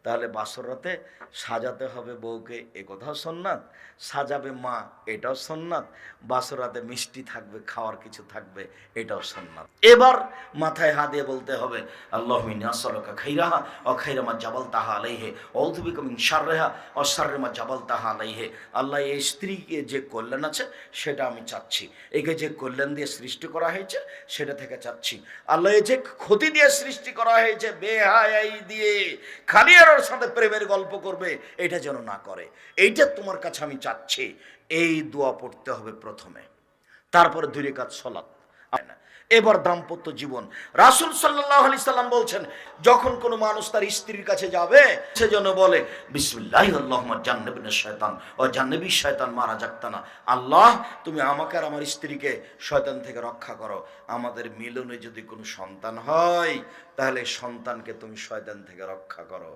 তাহলে বাসর রাতে সাজাতে হবে বউকে, এ কথাও সুন্নাত, সাজাবে মা, এটাও সুন্নাত, বাসর রাতে মিষ্টি থাকবে, খাওয়ার কিছু থাকবে, এটাও সুন্নাত। এবার মাথায় হাত দিয়ে বলতে হবে আল্লাহুম্মা ইন্নী আসআলুকা খাইরাহা ওয়া খাইরা মা জাবালতাহা আলাইহি ওয়া আউযু বিকা মিন শাররিহা ওয়া শাররি মা জাবালতাহা আলাইহি। আল্লাহ, এই স্ত্রীকে যে কল্যাণ আছে সেটা আমি চাচ্ছি, একে যে কল্যাণ দিয়ে সৃষ্টি করা হয়েছে সেটা থেকে চাচ্ছি। আল্লাহ, এই যে ক্ষতি দিয়ে সৃষ্টি করা হয়েছে বেহায়াই দিয়ে, খালি আর ওর সাথে প্রেমের গল্প করবে, এটা যেন না করে, এইটা তোমার কাছে আমি চাচ্ছি। এই দোয়া পড়তে হবে প্রথমে, তারপরে 2 রাকাত সালাত। এবার দাম্পত্য জীবন, রাসূল সাল্লাল্লাহু আলাইহি সাল্লাম বলছেন, যখন কোনো মানুষ তার স্ত্রীর কাছে যাবে সে যেন বলে বিসমিল্লাহি আল্লাহুম্মা জান্নিবনা শাইতান ওয়া জান্নিবি শাইতান মা রাযাকতানা। আল্লাহ, তুমি আমাকে আর আমার স্ত্রীকে শয়তান থেকে রক্ষা করো। আমাদের মিলনে যদি কোনো সন্তান হয় তাহলে সন্তানকে তুমি শয়তান থেকে রক্ষা করো।